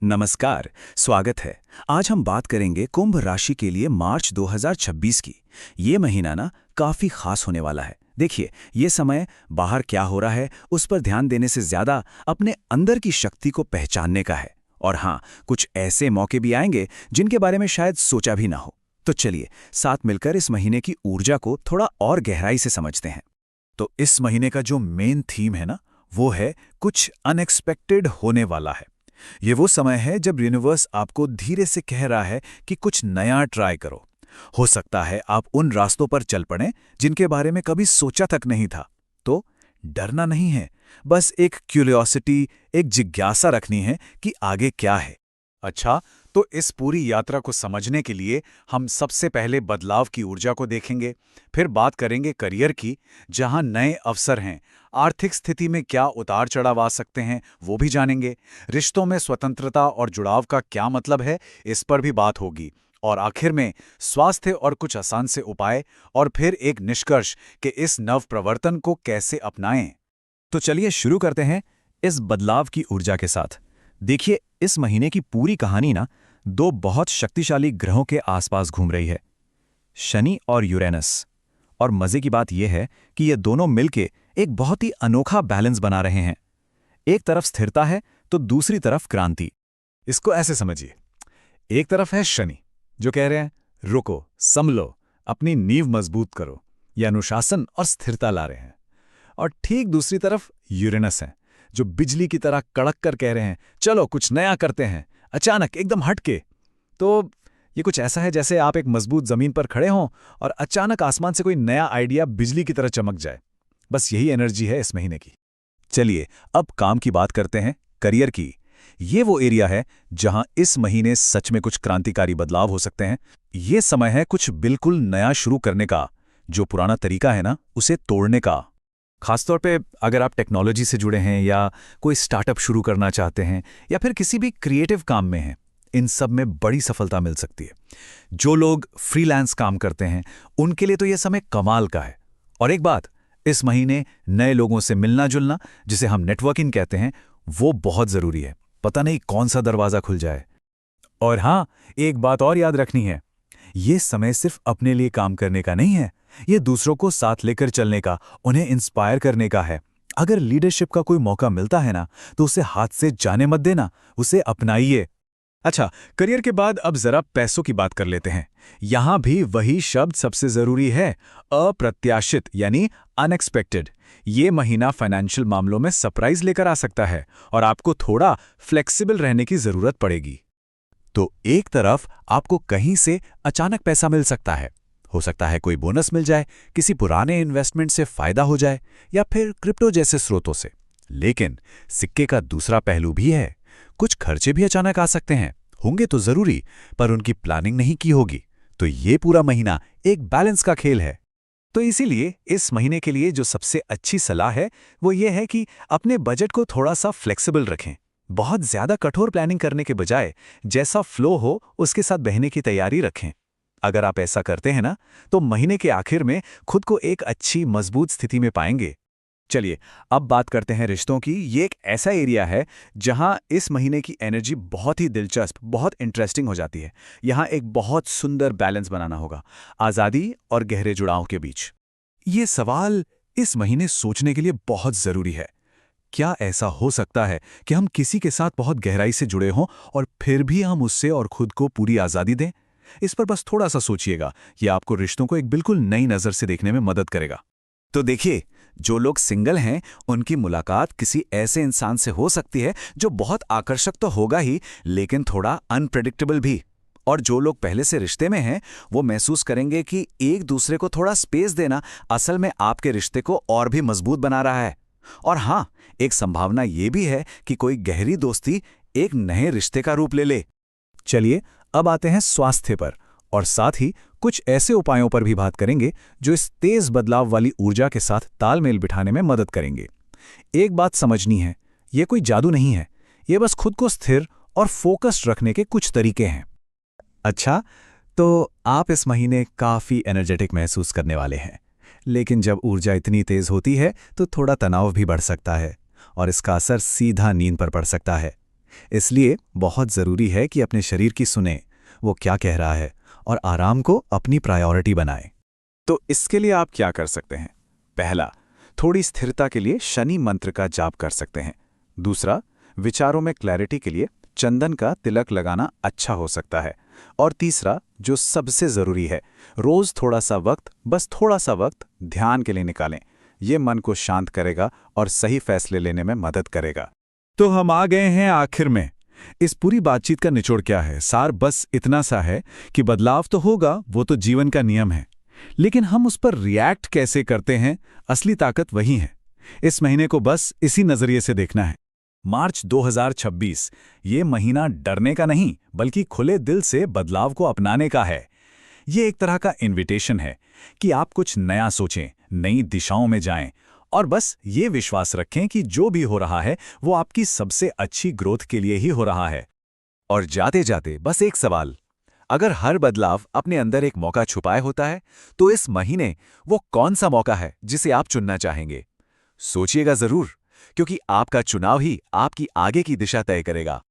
नमस्कार, स्वागत है। आज हम बात करेंगे कुंभ राशि के लिए मार्च 2026 की। ये महीना ना काफी खास होने वाला है। देखिए, ये समय बाहर क्या हो रहा है उस पर ध्यान देने से ज्यादा अपने अंदर की शक्ति को पहचानने का है। और हाँ, कुछ ऐसे मौके भी आएंगे जिनके बारे में शायद सोचा भी ना हो। तो चलिए साथ मिलकर इस महीने की ऊर्जा को थोड़ा और गहराई से समझते हैं। तो इस महीने का जो मेन थीम है ना, वो है कुछ अनएक्सपेक्टेड होने वाला है। ये वो समय है जब यूनिवर्स आपको धीरे से कह रहा है कि कुछ नया ट्राई करो। हो सकता है आप उन रास्तों पर चल पड़ें जिनके बारे में कभी सोचा तक नहीं था। तो डरना नहीं है, बस एक क्यूरियोसिटी, एक जिज्ञासा रखनी है कि आगे क्या है। अच्छा, तो इस पूरी यात्रा को समझने के लिए हम सबसे पहले बदलाव की ऊर्जा को देखेंगे, फिर बात करेंगे करियर की, जहां नए अवसर हैं। आर्थिक स्थिति में क्या उतार चढ़ाव आ सकते हैं वो भी जानेंगे। रिश्तों में स्वतंत्रता और जुड़ाव का क्या मतलब है, इस पर भी बात होगी। और आखिर में स्वास्थ्य और कुछ आसान से उपाय, और फिर एक निष्कर्ष कि इस नव प्रवर्तन को कैसे अपनाएं। तो चलिए शुरू करते हैं इस बदलाव की ऊर्जा के साथ। देखिए, इस महीने की पूरी कहानी ना दो बहुत शक्तिशाली ग्रहों के आसपास घूम रही है, शनि और यूरेनस। और मजे की बात यह है कि ये दोनों मिलके एक बहुत ही अनोखा बैलेंस बना रहे हैं। एक तरफ स्थिरता है तो दूसरी तरफ क्रांति। इसको ऐसे समझिए, एक तरफ है शनि जो कह रहे हैं रुको, संभलो, अपनी नींव मजबूत करो, ये अनुशासन और स्थिरता ला रहे हैं। और ठीक दूसरी तरफ यूरेनस है जो बिजली की तरह कड़क कर कह रहे हैं चलो कुछ नया करते हैं, अचानक एकदम हटके। तो ये कुछ ऐसा है जैसे आप एक मजबूत जमीन पर खड़े हों और अचानक आसमान से कोई नया आइडिया बिजली की तरह चमक जाए। बस यही एनर्जी है इस महीने की। चलिए अब काम की बात करते हैं, करियर की। ये वो एरिया है जहां इस महीने सच में कुछ क्रांतिकारी बदलाव हो सकते हैं। ये समय है कुछ बिल्कुल नया शुरू करने का, जो पुराना तरीका है ना उसे तोड़ने का। खासतौर पे अगर आप टेक्नोलॉजी से जुड़े हैं या कोई स्टार्टअप शुरू करना चाहते हैं या फिर किसी भी क्रिएटिव काम में हैं, इन सब में बड़ी सफलता मिल सकती है। जो लोग फ्रीलांस काम करते हैं उनके लिए तो यह समय कमाल का है। और एक बात, इस महीने नए लोगों से मिलना जुलना, जिसे हम नेटवर्किंग कहते हैं, वो बहुत जरूरी है। पता नहीं कौन सा दरवाजा खुल जाए। और हाँ, एक बात और याद रखनी है, ये समय सिर्फ अपने लिए काम करने का नहीं है, ये दूसरों को साथ लेकर चलने का, उन्हें इंस्पायर करने का है। अगर लीडरशिप का कोई मौका मिलता है ना, तो उसे हाथ से जाने मत देना, उसे अपनाइए। अच्छा, करियर के बाद अब जरा पैसों की बात कर लेते हैं। यहां भी वही शब्द सबसे जरूरी है, अप्रत्याशित यानी अनएक्सपेक्टेड। ये महीना फाइनेंशियल मामलों में सरप्राइज लेकर आ सकता है और आपको थोड़ा फ्लेक्सिबल रहने की जरूरत पड़ेगी। तो एक तरफ आपको कहीं से अचानक पैसा मिल सकता है, हो सकता है कोई बोनस मिल जाए, किसी पुराने इन्वेस्टमेंट से फायदा हो जाए या फिर क्रिप्टो जैसे स्रोतों से। लेकिन सिक्के का दूसरा पहलू भी है, कुछ खर्चे भी अचानक आ सकते हैं, होंगे तो जरूरी, पर उनकी प्लानिंग नहीं की होगी। तो ये पूरा महीना एक बैलेंस का खेल है। तो इसीलिए इस महीने के लिए जो सबसे अच्छी सलाह है वो ये है कि अपने बजट को थोड़ा सा फ्लेक्सिबल रखें। बहुत ज्यादा कठोर प्लानिंग करने के बजाय जैसा फ्लो हो उसके साथ बहने की तैयारी रखें। अगर आप ऐसा करते हैं ना, तो महीने के आखिर में खुद को एक अच्छी मजबूत स्थिति में पाएंगे। चलिए अब बात करते हैं रिश्तों की। ये एक ऐसा एरिया है जहां इस महीने की एनर्जी बहुत ही दिलचस्प, बहुत इंटरेस्टिंग हो जाती है। यहां एक बहुत सुंदर बैलेंस बनाना होगा, आज़ादी और गहरे जुड़ाव के बीच। ये सवाल इस महीने सोचने के लिए बहुत जरूरी है। क्या ऐसा हो सकता है कि हम किसी के साथ बहुत गहराई से जुड़े हों और फिर भी हम उससे और खुद को पूरी आज़ादी दें? इस पर बस थोड़ा सा सोचिएगा, यह आपको रिश्तों को एक बिल्कुल नई नज़र से देखने में मदद करेगा। तो देखिए, जो लोग सिंगल हैं उनकी मुलाकात किसी ऐसे इंसान से हो सकती है जो बहुत आकर्षक तो होगा ही, लेकिन थोड़ा अनप्रेडिक्टेबल भी। और जो लोग पहले से रिश्ते में हैं वो महसूस करेंगे कि एक दूसरे को थोड़ा स्पेस देना असल में आपके रिश्ते को और भी मजबूत बना रहा है। और हाँ, एक संभावना ये भी है कि कोई गहरी दोस्ती एक नए रिश्ते का रूप ले ले। चलिए अब आते हैं स्वास्थ्य पर, और साथ ही कुछ ऐसे उपायों पर भी बात करेंगे जो इस तेज बदलाव वाली ऊर्जा के साथ तालमेल बिठाने में मदद करेंगे। एक बात समझनी है, यह कोई जादू नहीं है, ये बस खुद को स्थिर और फोकस्ड रखने के कुछ तरीके हैं। अच्छा, तो आप इस महीने काफ़ी एनर्जेटिक महसूस करने वाले हैं, लेकिन जब ऊर्जा इतनी तेज होती है तो थोड़ा तनाव भी बढ़ सकता है और इसका असर सीधा नींद पर पड़ सकता है। इसलिए बहुत ज़रूरी है कि अपने शरीर की सुने, वो क्या कह रहा है, और आराम को अपनी प्रायोरिटी बनाएं। तो इसके लिए आप क्या कर सकते हैं? पहला, थोड़ी स्थिरता के लिए शनि मंत्र का जाप कर सकते हैं। दूसरा, विचारों में क्लैरिटी के लिए चंदन का तिलक लगाना अच्छा हो सकता है। और तीसरा, जो सबसे ज़रूरी है, रोज़ थोड़ा सा वक्त, बस थोड़ा सा वक्त ध्यान के लिए निकालें। ये मन को शांत करेगा और सही फैसले लेने में मदद करेगा। तो हम आ गए हैं आखिर में। इस पूरी बातचीत का निचोड़ क्या है? सार बस इतना सा है कि बदलाव तो होगा, वो तो जीवन का नियम है, लेकिन हम उस पर रिएक्ट कैसे करते हैं, असली ताकत वही है। इस महीने को बस इसी नजरिए से देखना है। मार्च 2026, ये महीना डरने का नहीं, बल्कि खुले दिल से बदलाव को अपनाने का है। ये एक तरह का इनविटेशन है कि आप कुछ नया सोचें, नई दिशाओं में जाएं, और बस ये विश्वास रखें कि जो भी हो रहा है वो आपकी सबसे अच्छी ग्रोथ के लिए ही हो रहा है। और जाते जाते बस एक सवाल, अगर हर बदलाव अपने अंदर एक मौका छुपाए होता है, तो इस महीने वो कौन सा मौका है जिसे आप चुनना चाहेंगे? सोचिएगा जरूर, क्योंकि आपका चुनाव ही आपकी आगे की दिशा तय करेगा।